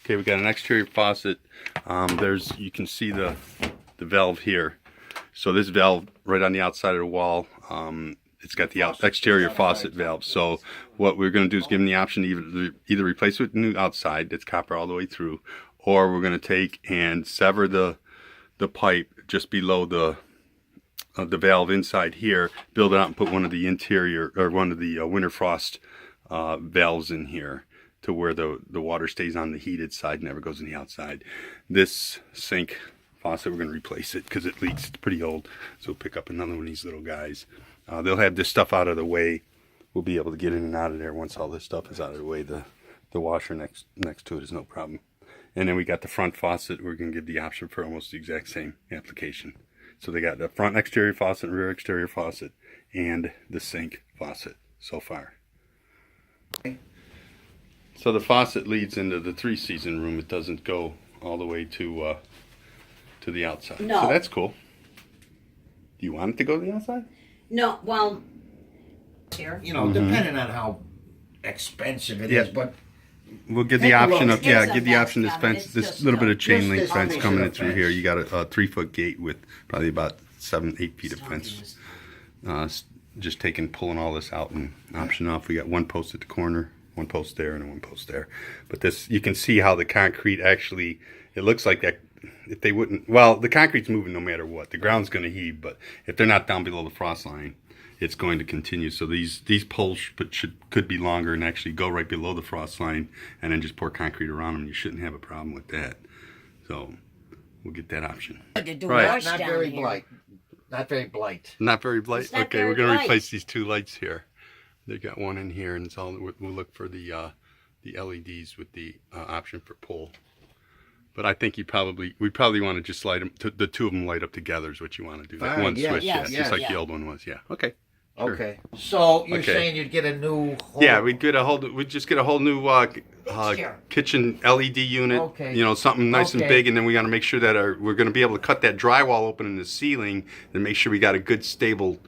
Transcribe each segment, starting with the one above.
Okay, we got an exterior faucet. You can see the valve here. So this valve right on the outside of the wall, it's got the exterior faucet valve. So what we're going to do is give them the option to either replace it with new outside that's copper all the way through, or we're going to take and sever the pipe just below the valve inside here, build it out and put one of the interior or one of the winter frost valves in here to where the water stays on the heated side, never goes in the outside. This sink faucet, we're going to replace it because it leaks. It's pretty old, so we'll pick up another one of these little guys. They'll have this stuff out of the way. We'll be able to get in and out of there once all this stuff is out of the way. The washer next to it is no problem. And then we got the front faucet. We're going to give the option for almost the exact same application. So they got the front exterior faucet, rear exterior faucet, and the sink faucet so far. So the faucet leads into the 3-season room. It doesn't go all the way to the outside. No. So that's cool. Do you want it to go to the outside? No, well, here. You know, depending on how expensive it is, but we'll give the option of give the option this fence, this little bit of chain link fence coming in through here. You got a 3-foot gate with probably about 7-8 feet of fence. Just pulling all this out and option off. We got one post at the corner, one post there, and one post there. But this, you can see how the concrete actually, it looks like that. If they wouldn't, well, the concrete's moving no matter what. The ground's going to heave, but if they're not down below the frost line, it's going to continue. So these poles could be longer and actually go right below the frost line, and then just pour concrete around them. You shouldn't have a problem with that. So we'll get that option. right. Not very blight. Not very blight. Not very blight. Not Okay, very we're going to bright. replace these two lights here. They got one in here, and it's all. We'll look for the LEDs with the option for pull. But I think we probably want to just light them. The two of them light up together is what you want to do. That Fine, one yes, switch, yes, just like yeah. the old one was. Yeah. Okay. Sure. Okay. So you're Okay. saying you'd get a new whole... Yeah, we'd just get a whole new kitchen LED unit. Okay. You know, something nice and Okay. big, and then we got to make sure that we're going to be able to cut that drywall open in the ceiling and make sure we got a good stable,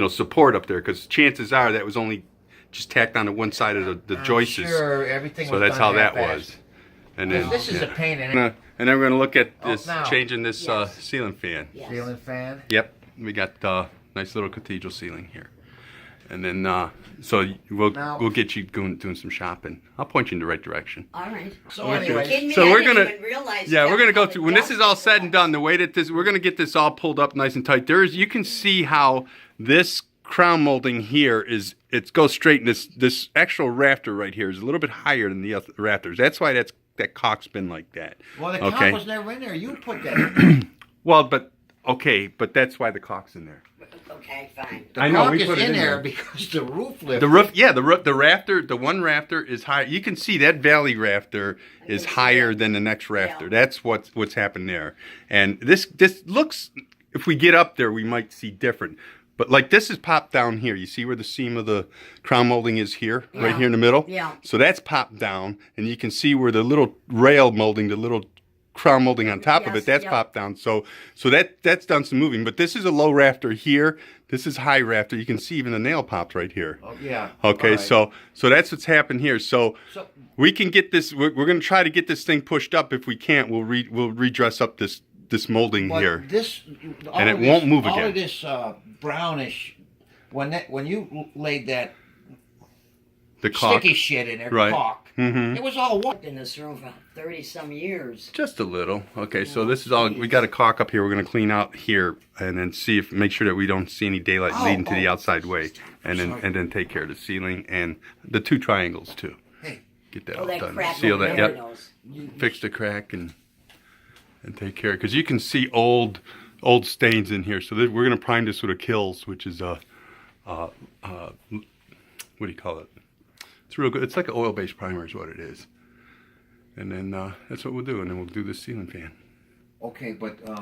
support up there. Because chances are that was only just tacked onto one side of the joists. Sure, everything So was that's done how that half-assed. was. And then This is a pain in it. and then we're going to look at this, now. changing this Yes. ceiling fan. Yes. Ceiling fan. Yep, we got nice little cathedral ceiling here. And then, so we'll get you doing some shopping. I'll point you in the right direction. All right. So You're anyway, kidding me? So I we're didn't gonna, even realize yeah, that we're gonna go was through. When this is all said and done, the way that we're gonna get this all pulled up nice and tight. You can see how this crown molding here it goes straight. And this actual rafter right here is a little bit higher than the other rafters. That's why that caulk's been like that. Well, the Okay. caulk was never in there. You put that in. Well, but that's why the caulk's in there. Okay, fine. The I know, caulk we is put it in in there there. because the roof lifted. The roof, yeah, the rafter, the one rafter is high. You can see that valley rafter is see higher it. than the next rafter. Yeah. That's what's happened there. And this looks, if we get up there, we might see different. But like this is popped down here. You see where the seam of the crown molding is here, right Yeah. here in the middle? Yeah. So that's popped down, and you can see where the little rail molding, the little crown molding on top of Yes, it, that's yeah. popped down. So that's done some moving. But this is a low rafter here. This is high rafter. You can see even the nail popped right here. Oh, yeah. Okay, All right. so that's what's happened here. So So- we can get this. We're going to try to get this thing pushed up. If we can't, we'll redress up this molding But here. this, all And of it this- won't move all again. of this brownish, when you laid that The caulk, sticky shit in there, Right. caulk, Mhm. it was all white. In this room for 30-some years. just a little. Okay, so this is all. We got a caulk up here. We're going to clean out here and then make sure that we don't see any daylight leading to the outside way, and then take care of the ceiling and the two triangles too. Hey. Get that Oh, all that done. crack Seal over that. there Yep. knows. Fix the crack and take care, because you can see old stains in here. So we're going to prime this with a Kills, which is what do you call it? It's real good. It's like an oil-based primer is what it is. And then that's what we'll do, and then we'll do the ceiling fan. Okay, but